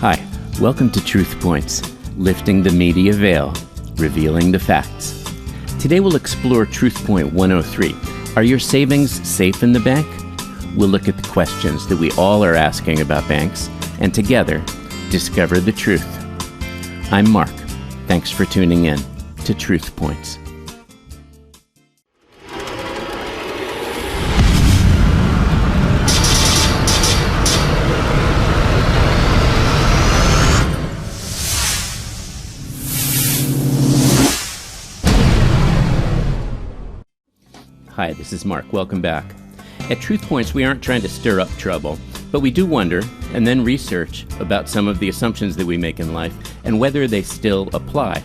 Hi, welcome to Truth Points, lifting the media veil, revealing the facts. Today we'll explore Truth Point 103. Are your savings safe in the bank? We'll look at the questions that we all are asking about banks, and together, discover the truth. I'm Mark. Thanks for tuning in to Truth Points. Hi, this is Mark. Welcome back. At Truth Points, we aren't trying to stir up trouble, but we do wonder and then research about some of the assumptions that we make in life and whether they still apply.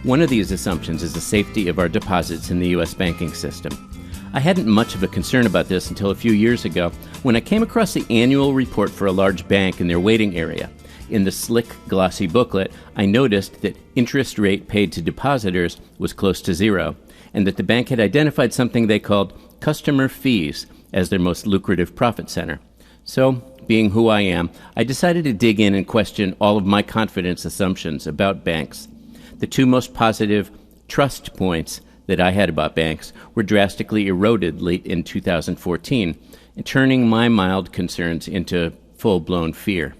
One of these assumptions is the safety of our deposits in the U.S. banking system. I hadn't much of a concern about this until a few years ago when I came across the annual report for a large bank in their waiting area. In the slick, glossy booklet, I noticed that interest rate paid to depositors was close to zero, and that the bank had identified something they called customer fees as their most lucrative profit center. So, being who I am, I decided to dig in and question all of my confidence assumptions about banks. The two most positive trust points that I had about banks were drastically eroded late in 2014, turning my mild concerns into full-blown fear.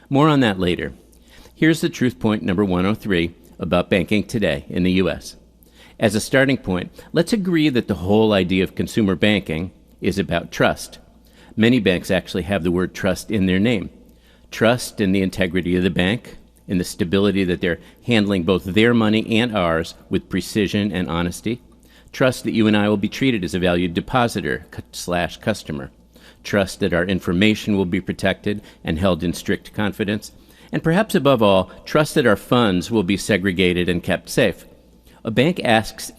More on that later. Here's the truth point number 103 about banking today in the U.S. As a starting point, let's agree that the whole idea of consumer banking is about trust. Many banks actually have the word trust in their name. Trust in the integrity of the bank, in the stability that they're handling both their money and ours with precision and honesty. Trust that you and I will be treated as a valued depositor/customer. Trust that our information will be protected and held in strict confidence. And perhaps above all, trust that our funds will be segregated and kept safe. A bank acts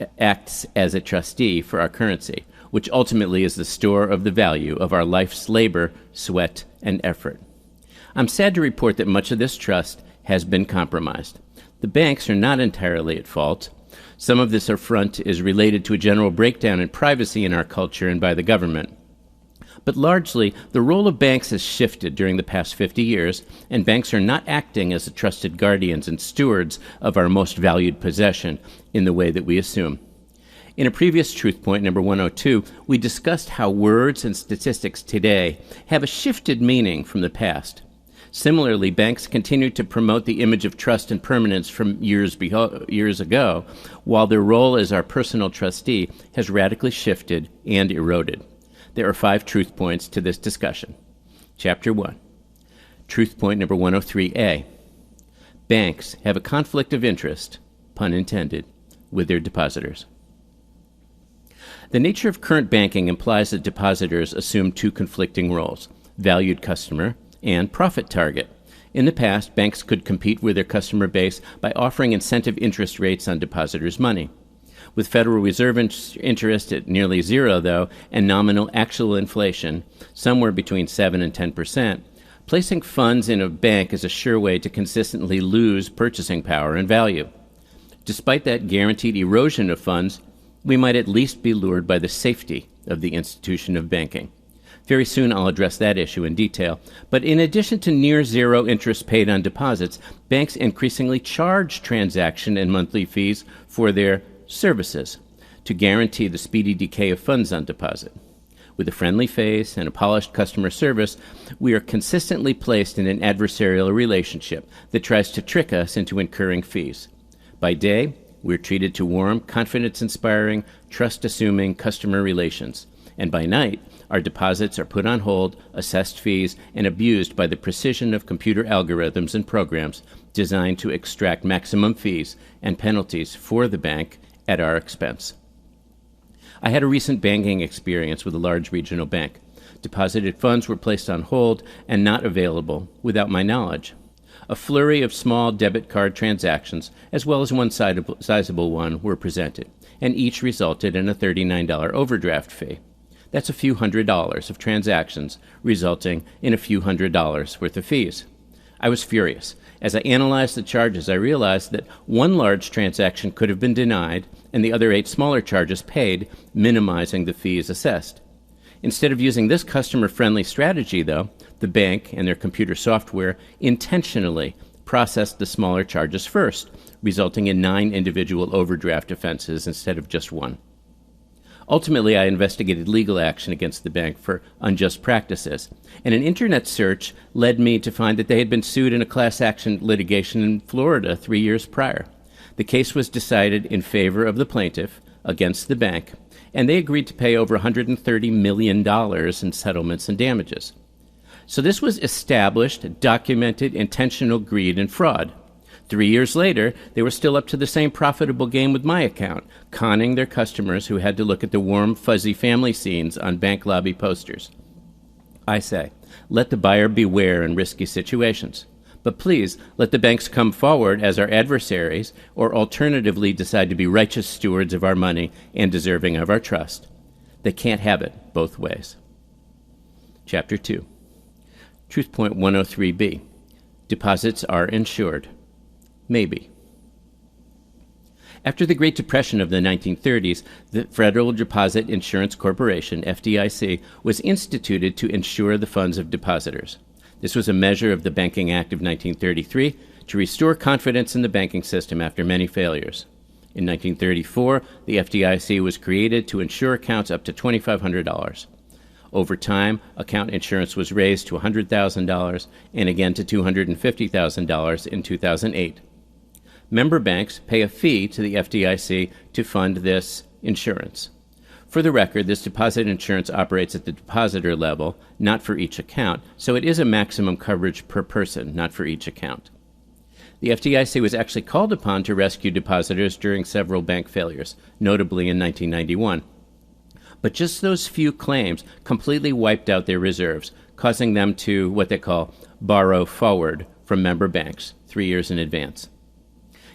as a trustee for our currency, which ultimately is the store of the value of our life's labor, sweat, and effort. I'm sad to report that much of this trust has been compromised. The banks are not entirely at fault. Some of this affront is related to a general breakdown in privacy in our culture and by the government. But largely, the role of banks has shifted during the past 50 years, and banks are not acting as the trusted guardians and stewards of our most valued possession in the way that we assume. In a previous truth point, number 102, we discussed how words and statistics today have a shifted meaning from the past. Similarly, banks continue to promote the image of trust and permanence from years ago, while their role as our personal trustee has radically shifted and eroded. There are 5 truth points to this discussion. Chapter 1. Truth point number 103A. Banks have a conflict of interest, pun intended, with their depositors. The nature of current banking implies that depositors assume 2 conflicting roles, valued customer and profit target. In the past, banks could compete with their customer base by offering incentive interest rates on depositors' money. With Federal Reserve interest at nearly zero, though, and nominal actual inflation, somewhere between 7 and 10%, placing funds in a bank is a sure way to consistently lose purchasing power and value. Despite that guaranteed erosion of funds, we might at least be lured by the safety of the institution of banking. Very soon I'll address that issue in detail, but in addition to near zero interest paid on deposits, banks increasingly charge transaction and monthly fees for their services to guarantee the speedy decay of funds on deposit. With a friendly face and a polished customer service, we are consistently placed in an adversarial relationship that tries to trick us into incurring fees. By day, we're treated to warm, confidence-inspiring, trust-assuming customer relations. And by night, our deposits are put on hold, assessed fees, and abused by the precision of computer algorithms and programs designed to extract maximum fees and penalties for the bank at our expense. I had a recent banking experience with a large regional bank. Deposited funds were placed on hold and not available without my knowledge. A flurry of small debit card transactions, as well as one sizable one, were presented, and each resulted in a $39 overdraft fee. That's a few $100s of transactions, resulting in a few $100s worth of fees. I was furious. As I analyzed the charges, I realized that one large transaction could have been denied and the other 8 smaller charges paid, minimizing the fees assessed. Instead of using this customer-friendly strategy, though, The bank and their computer software intentionally processed the smaller charges first, resulting in 9 individual overdraft offenses instead of just 1. Ultimately, I investigated legal action against the bank for unjust practices, and an internet search led me to find that they had been sued in a class action litigation in Florida 3 years prior. The case was decided in favor of the plaintiff against the bank, and they agreed to pay over $130 million in settlements and damages. So this was established, documented, intentional greed and fraud. 3 years later, they were still up to the same profitable game with my account, conning their customers who had to look at the warm, fuzzy family scenes on bank lobby posters. I say, let the buyer beware in risky situations. But please, let the banks come forward as our adversaries, or alternatively decide to be righteous stewards of our money and deserving of our trust. They can't have it both ways. Chapter 2. Truth Point 103b. Deposits are insured. Maybe. After the Great Depression of the 1930s, the Federal Deposit Insurance Corporation, FDIC, was instituted to insure the funds of depositors. This was a measure of the Banking Act of 1933 to restore confidence in the banking system after many failures. In 1934, the FDIC was created to insure accounts up to $2,500. Over time, account insurance was raised to $100,000 and again to $250,000 in 2008. Member banks pay a fee to the FDIC to fund this insurance. For the record, this deposit insurance operates at the depositor level, not for each account, so it is a maximum coverage per person, not for each account. The FDIC was actually called upon to rescue depositors during several bank failures, notably in 1991. But just those few claims completely wiped out their reserves, causing them to, what they call, borrow forward from member banks 3 years in advance.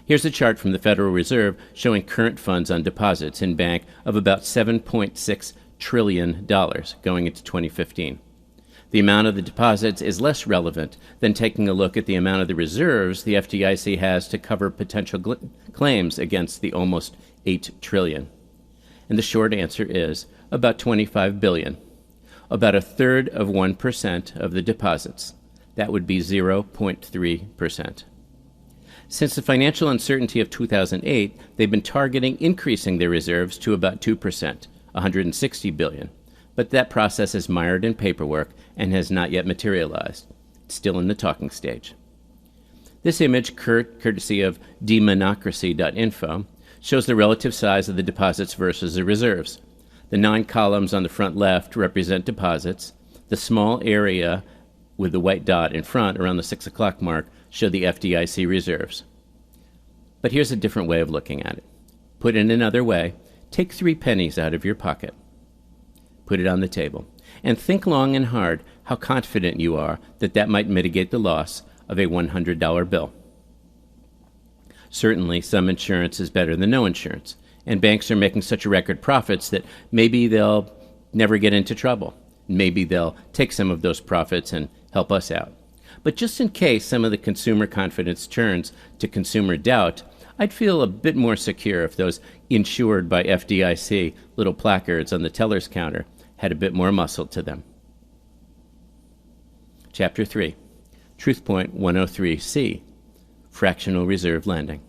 Here's a chart from the Federal Reserve showing current funds on deposits in bank of about $7.6 trillion going into 2015. The amount of the deposits is less relevant than taking a look at the amount of the reserves the FDIC has to cover potential claims against the almost $8 trillion. And the short answer is about $25 billion, about a third of 1% of the deposits. That would be 0.3%. Since the financial uncertainty of 2008, they've been targeting increasing their reserves to about 2%, $160 billion. But that process is mired in paperwork and has not yet materialized. It's still in the talking stage. This image, courtesy of demonocracy.info, shows the relative size of the deposits versus the reserves. The 9 columns on the front left represent deposits. The small area with the white dot in front around the 6 o'clock mark show the FDIC reserves. But here's a different way of looking at it. Put it another way, take 3 pennies out of your pocket. Put it on the table, and think long and hard how confident you are that that might mitigate the loss of a $100 bill. Certainly, some insurance is better than no insurance, and banks are making such record profits that maybe they'll never get into trouble. Maybe they'll take some of those profits and help us out. But just in case some of the consumer confidence turns to consumer doubt, I'd feel a bit more secure if those insured by FDIC little placards on the teller's counter had a bit more muscle to them. Chapter 3, Truth Point 103c, Fractional Reserve Lending.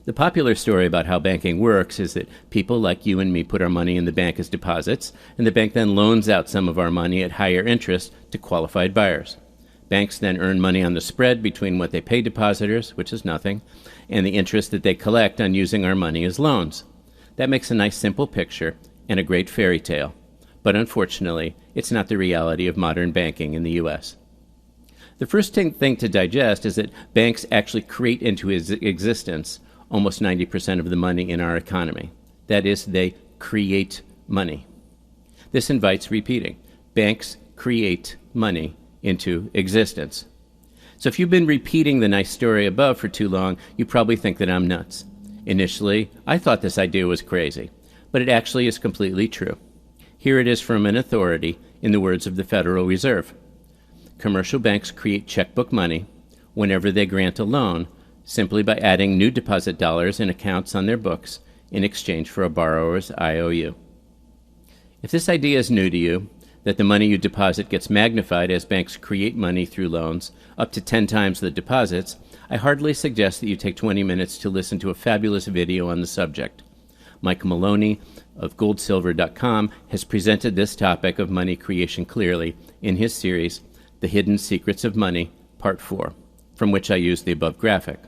The popular story about how banking works is that people like you and me put our money in the bank as deposits, and the bank then loans out some of our money at higher interest to qualified buyers. Banks then earn money on the spread between what they pay depositors, which is nothing, and the interest that they collect on using our money as loans. That makes a nice simple picture and a great fairy tale, but unfortunately, it's not the reality of modern banking in the U.S. The first thing to digest is that banks actually create into existence almost 90% of the money in our economy. That is, they create money. This invites repeating. Banks create money into existence. So if you've been repeating the nice story above for too long, you probably think that I'm nuts. Initially, I thought this idea was crazy, but it actually is completely true. Here it is from an authority in the words of the Federal Reserve. Commercial banks create checkbook money whenever they grant a loan simply by adding new deposit dollars in accounts on their books in exchange for a borrower's IOU. If this idea is new to you, that the money you deposit gets magnified as banks create money through loans up to 10 times the deposits, I heartily suggest that you take 20 minutes to listen to a fabulous video on the subject. Mike Maloney of goldsilver.com has presented this topic of money creation clearly in his series, The Hidden Secrets of Money, Part 4, from which I use the above graphic.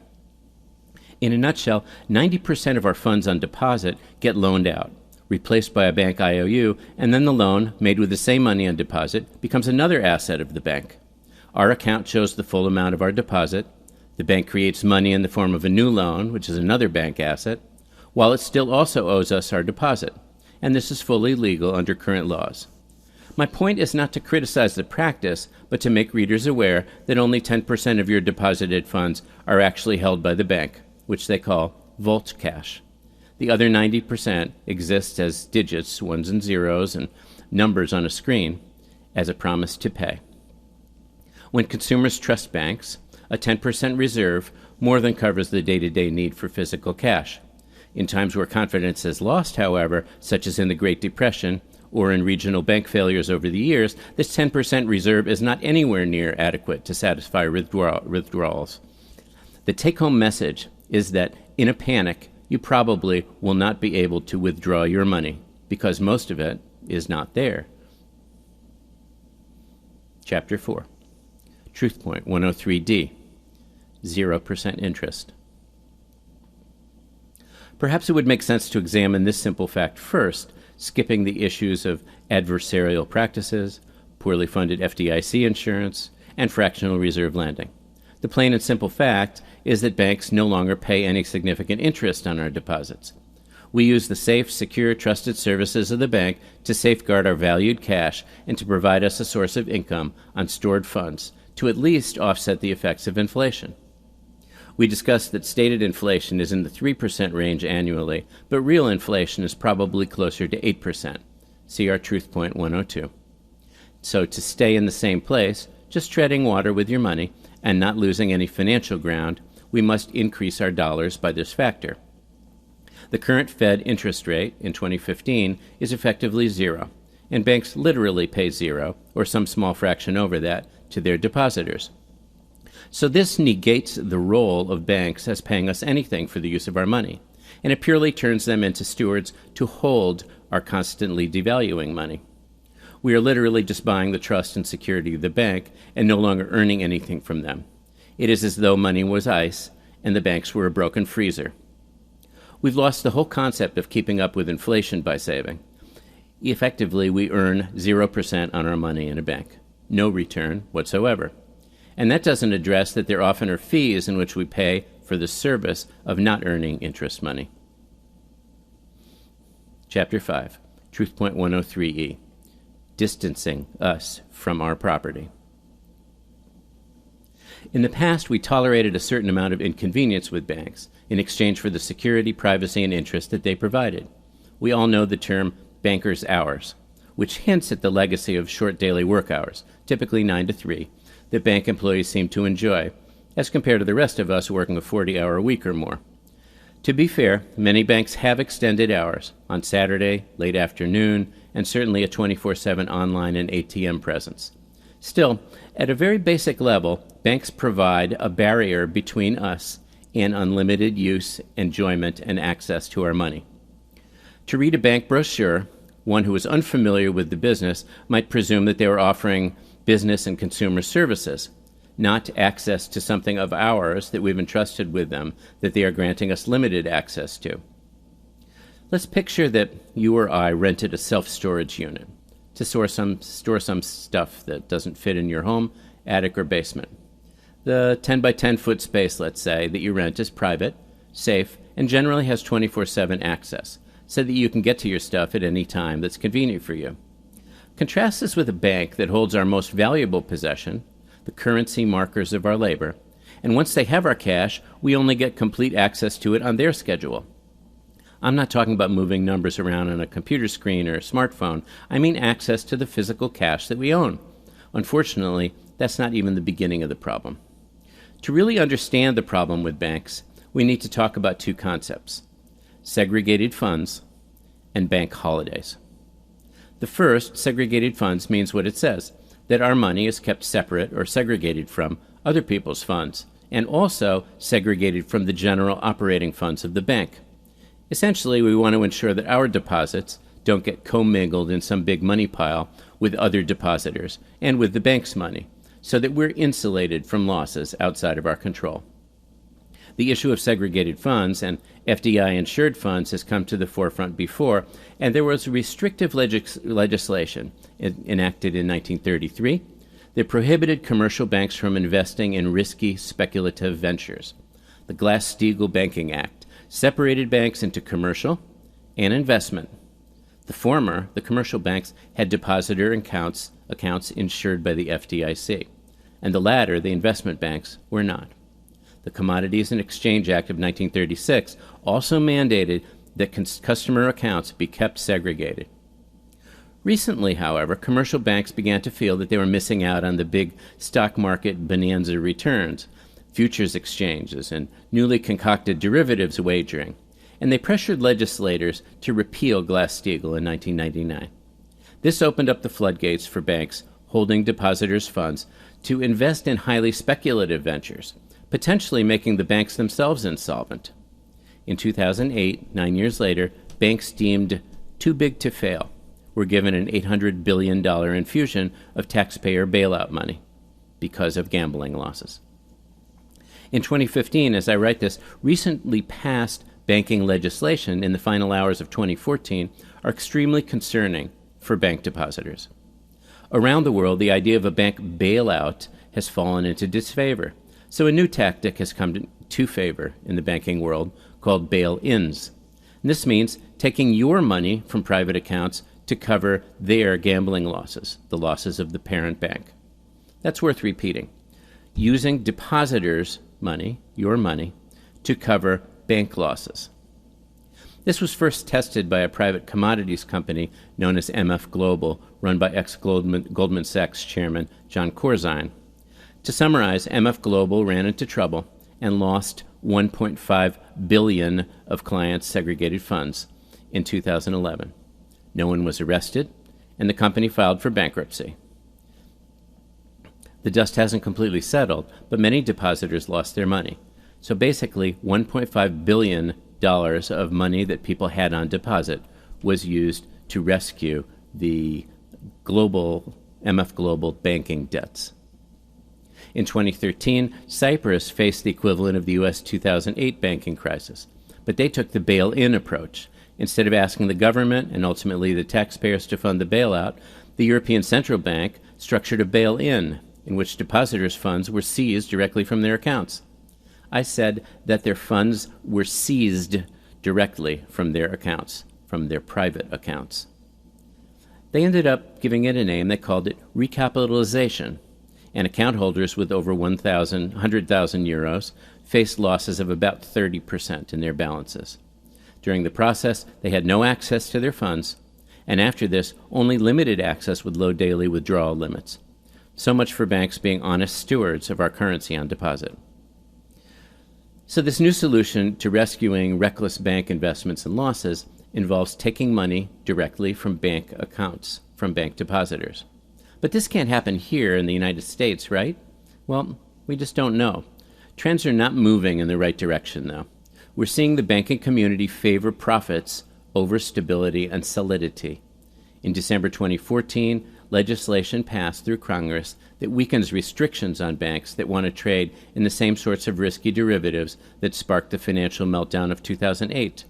In a nutshell, 90% of our funds on deposit get loaned out, replaced by a bank IOU, and then the loan, made with the same money on deposit, becomes another asset of the bank. Our account shows the full amount of our deposit. The bank creates money in the form of a new loan, which is another bank asset, while it still also owes us our deposit, and this is fully legal under current laws. My point is not to criticize the practice, but to make readers aware that only 10% of your deposited funds are actually held by the bank, which they call vault cash. The other 90% exists as digits, ones and zeros, and numbers on a screen, as a promise to pay. When consumers trust banks, a 10% reserve more than covers the day-to-day need for physical cash. In times where confidence is lost, however, such as in the Great Depression or in regional bank failures over the years, this 10% reserve is not anywhere near adequate to satisfy withdrawals. The take-home message is that in a panic, you probably will not be able to withdraw your money because most of it is not there. Chapter 4. Truth Point 103D. 0% interest. Perhaps it would make sense to examine this simple fact first, skipping the issues of adversarial practices, poorly funded FDIC insurance, and fractional reserve lending. The plain and simple fact is that banks no longer pay any significant interest on our deposits. We use the safe, secure, trusted services of the bank to safeguard our valued cash and to provide us a source of income on stored funds to at least offset the effects of inflation. We discussed that stated inflation is in the 3% range annually, but real inflation is probably closer to 8%. See our Truth Point 102. So to stay in the same place, just treading water with your money, and not losing any financial ground, we must increase our dollars by this factor. The current Fed interest rate in 2015 is effectively zero, and banks literally pay zero, or some small fraction over that, to their depositors. So this negates the role of banks as paying us anything for the use of our money, and it purely turns them into stewards to hold our constantly devaluing money. We are literally just buying the trust and security of the bank and no longer earning anything from them. It is as though money was ice and the banks were a broken freezer. We've lost the whole concept of keeping up with inflation by saving. Effectively, we earn 0% on our money in a bank, no return whatsoever. And that doesn't address that there often are fees in which we pay for the service of not earning interest money. Chapter 5, Truth Point 103E. Distancing us from our property. In the past, we tolerated a certain amount of inconvenience with banks in exchange for the security, privacy, and interest that they provided. We all know the term banker's hours, which hints at the legacy of short daily work hours, typically 9 to 3, that bank employees seem to enjoy, as compared to the rest of us working a 40-hour week or more. To be fair, many banks have extended hours on Saturday, late afternoon, and certainly a 24/7 online and ATM presence. Still, at a very basic level, banks provide a barrier between us and unlimited use, enjoyment, and access to our money. To read a bank brochure, one who is unfamiliar with the business might presume that they were offering business and consumer services, not access to something of ours that we've entrusted with them that they are granting us limited access to. Let's picture that you or I rented a self-storage unit to store some stuff that doesn't fit in your home, attic, or basement. The 10 by 10 foot space, let's say, that you rent is private, safe, and generally has 24/7 access, so that you can get to your stuff at any time that's convenient for you. Contrast this with a bank that holds our most valuable possession, the currency markers of our labor, and once they have our cash, we only get complete access to it on their schedule. I'm not talking about moving numbers around on a computer screen or a smartphone. I mean access to the physical cash that we own. Unfortunately, that's not even the beginning of the problem. To really understand the problem with banks, we need to talk about two concepts: segregated funds and bank holidays. The first, segregated funds, means what it says, that our money is kept separate or segregated from other people's funds, and also segregated from the general operating funds of the bank. Essentially, we want to ensure that our deposits don't get commingled in some big money pile with other depositors and with the bank's money, so that we're insulated from losses outside of our control. The issue of segregated funds and FDI-insured funds has come to the forefront before, and there was restrictive legislation enacted in 1933 that prohibited commercial banks from investing in risky speculative ventures. The Glass-Steagall Banking Act separated banks into commercial and investment. The former, the commercial banks, had depositor accounts insured by the FDIC, and the latter, the investment banks, were not. The Commodities and Exchange Act of 1936 also mandated that customer accounts be kept segregated. Recently, however, commercial banks began to feel that they were missing out on the big stock market bonanza returns, futures exchanges, and newly concocted derivatives wagering, and they pressured legislators to repeal Glass-Steagall in 1999. This opened up the floodgates for banks holding depositors' funds to invest in highly speculative ventures, potentially making the banks themselves insolvent. In 2008, 9 years later, banks deemed too big to fail were given an $800 billion infusion of taxpayer bailout money because of gambling losses. In 2015, as I write this, recently passed banking legislation in the final hours of 2014 are extremely concerning for bank depositors. Around the world, the idea of a bank bailout has fallen into disfavor. So a new tactic has come to favor in the banking world called bail-ins. And this means taking your money from private accounts to cover their gambling losses, the losses of the parent bank. That's worth repeating. Using depositors' money, your money, to cover bank losses. This was first tested by a private commodities company known as MF Global, run by ex-Goldman Sachs chairman John Corzine. To summarize, MF Global ran into trouble and lost $1.5 billion of clients' segregated funds in 2011. No one was arrested, and the company filed for bankruptcy. The dust hasn't completely settled, but many depositors lost their money. So basically, $1.5 billion of money that people had on deposit was used to rescue the MF Global banking debts. In 2013, Cyprus faced the equivalent of the U.S. 2008 banking crisis, but they took the bail-in approach. Instead of asking the government and ultimately the taxpayers to fund the bailout, the European Central Bank structured a bail-in in which depositors' funds were seized directly from their accounts. I said that their funds were seized directly from their accounts, from their private accounts. They ended up giving it a name. They called it recapitalization, and account holders with over 100,000 euros faced losses of about 30% in their balances. During the process, they had no access to their funds, and after this, only limited access with low daily withdrawal limits. So much for banks being honest stewards of our currency on deposit. So this new solution to rescuing reckless bank investments and losses involves taking money directly from bank accounts, from bank depositors. But this can't happen here in the United States, right? Well, we just don't know. Trends are not moving in the right direction, though. We're seeing the banking community favor profits over stability and solidity. In December 2014, legislation passed through Congress that weakens restrictions on banks that want to trade in the same sorts of risky derivatives that sparked the financial meltdown of 2008.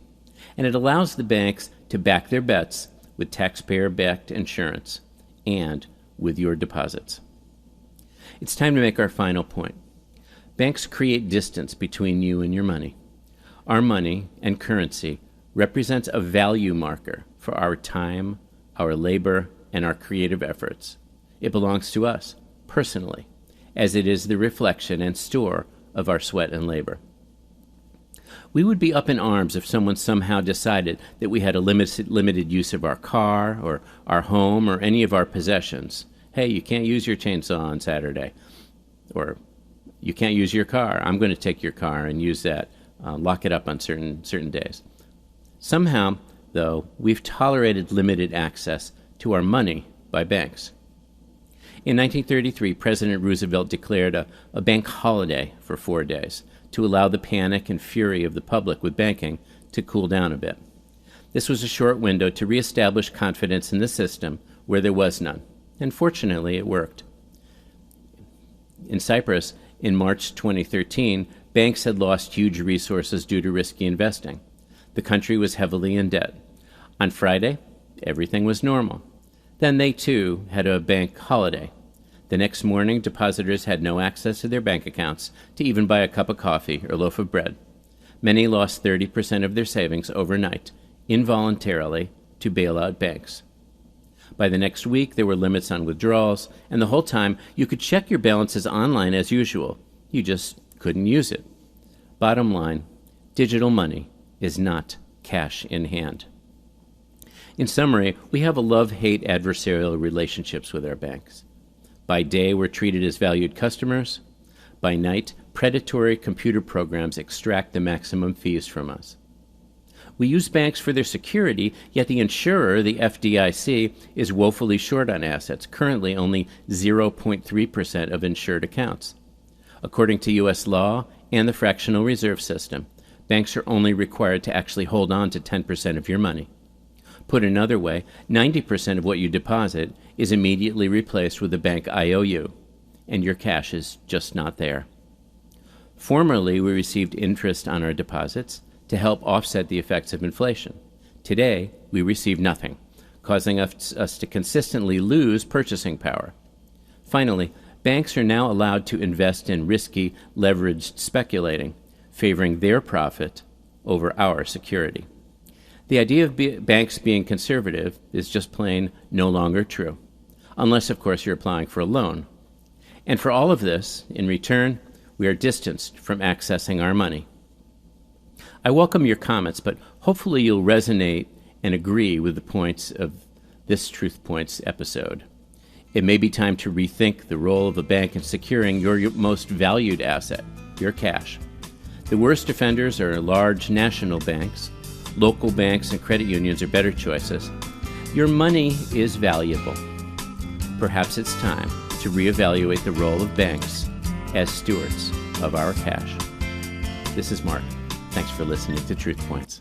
And it allows the banks to back their bets with taxpayer-backed insurance and with your deposits. It's time to make our final point. Banks create distance between you and your money. Our money and currency represents a value marker for our time, our labor, and our creative efforts. It belongs to us, personally, as it is the reflection and store of our sweat and labor. We would be up in arms if someone somehow decided that we had a limited use of our car or our home or any of our possessions. Hey, you can't use your chainsaw on Saturday. Or you can't use your car. I'm going to take your car and use that. Lock it up on certain days. Somehow, though, we've tolerated limited access to our money by banks. In 1933, President Roosevelt declared a bank holiday for 4 days to allow the panic and fury of the public with banking to cool down a bit. This was a short window to reestablish confidence in the system where there was none, and fortunately it worked. In Cyprus, in March 2013, banks had lost huge resources due to risky investing. The country was heavily in debt. On Friday, everything was normal. Then they, too, had a bank holiday. The next morning, depositors had no access to their bank accounts to even buy a cup of coffee or loaf of bread. Many lost 30% of their savings overnight, involuntarily, to bail out banks. By the next week, there were limits on withdrawals, and the whole time, you could check your balances online as usual. You just couldn't use it. Bottom line, digital money is not cash in hand. In summary, we have a love-hate adversarial relationships with our banks. By day, we're treated as valued customers. By night, predatory computer programs extract the maximum fees from us. We use banks for their security, yet the insurer, the FDIC, is woefully short on assets, currently only 0.3% of insured accounts. According to U.S. law and the fractional reserve system, banks are only required to actually hold on to 10% of your money. Put another way, 90% of what you deposit is immediately replaced with a bank IOU, and your cash is just not there. Formerly, we received interest on our deposits to help offset the effects of inflation. Today, we receive nothing, causing us to consistently lose purchasing power. Finally, banks are now allowed to invest in risky, leveraged speculating, favoring their profit over our security. The idea of banks being conservative is just plain no longer true, unless, of course, you're applying for a loan. And for all of this, in return, we are distanced from accessing our money. I welcome your comments, but hopefully you'll resonate and agree with the points of this Truth Points episode. It may be time to rethink the role of a bank in securing your most valued asset, your cash. The worst offenders are large national banks. Local banks and credit unions are better choices. Your money is valuable. Perhaps it's time to reevaluate the role of banks as stewards of our cash. This is Mark. Thanks for listening to Truth Points.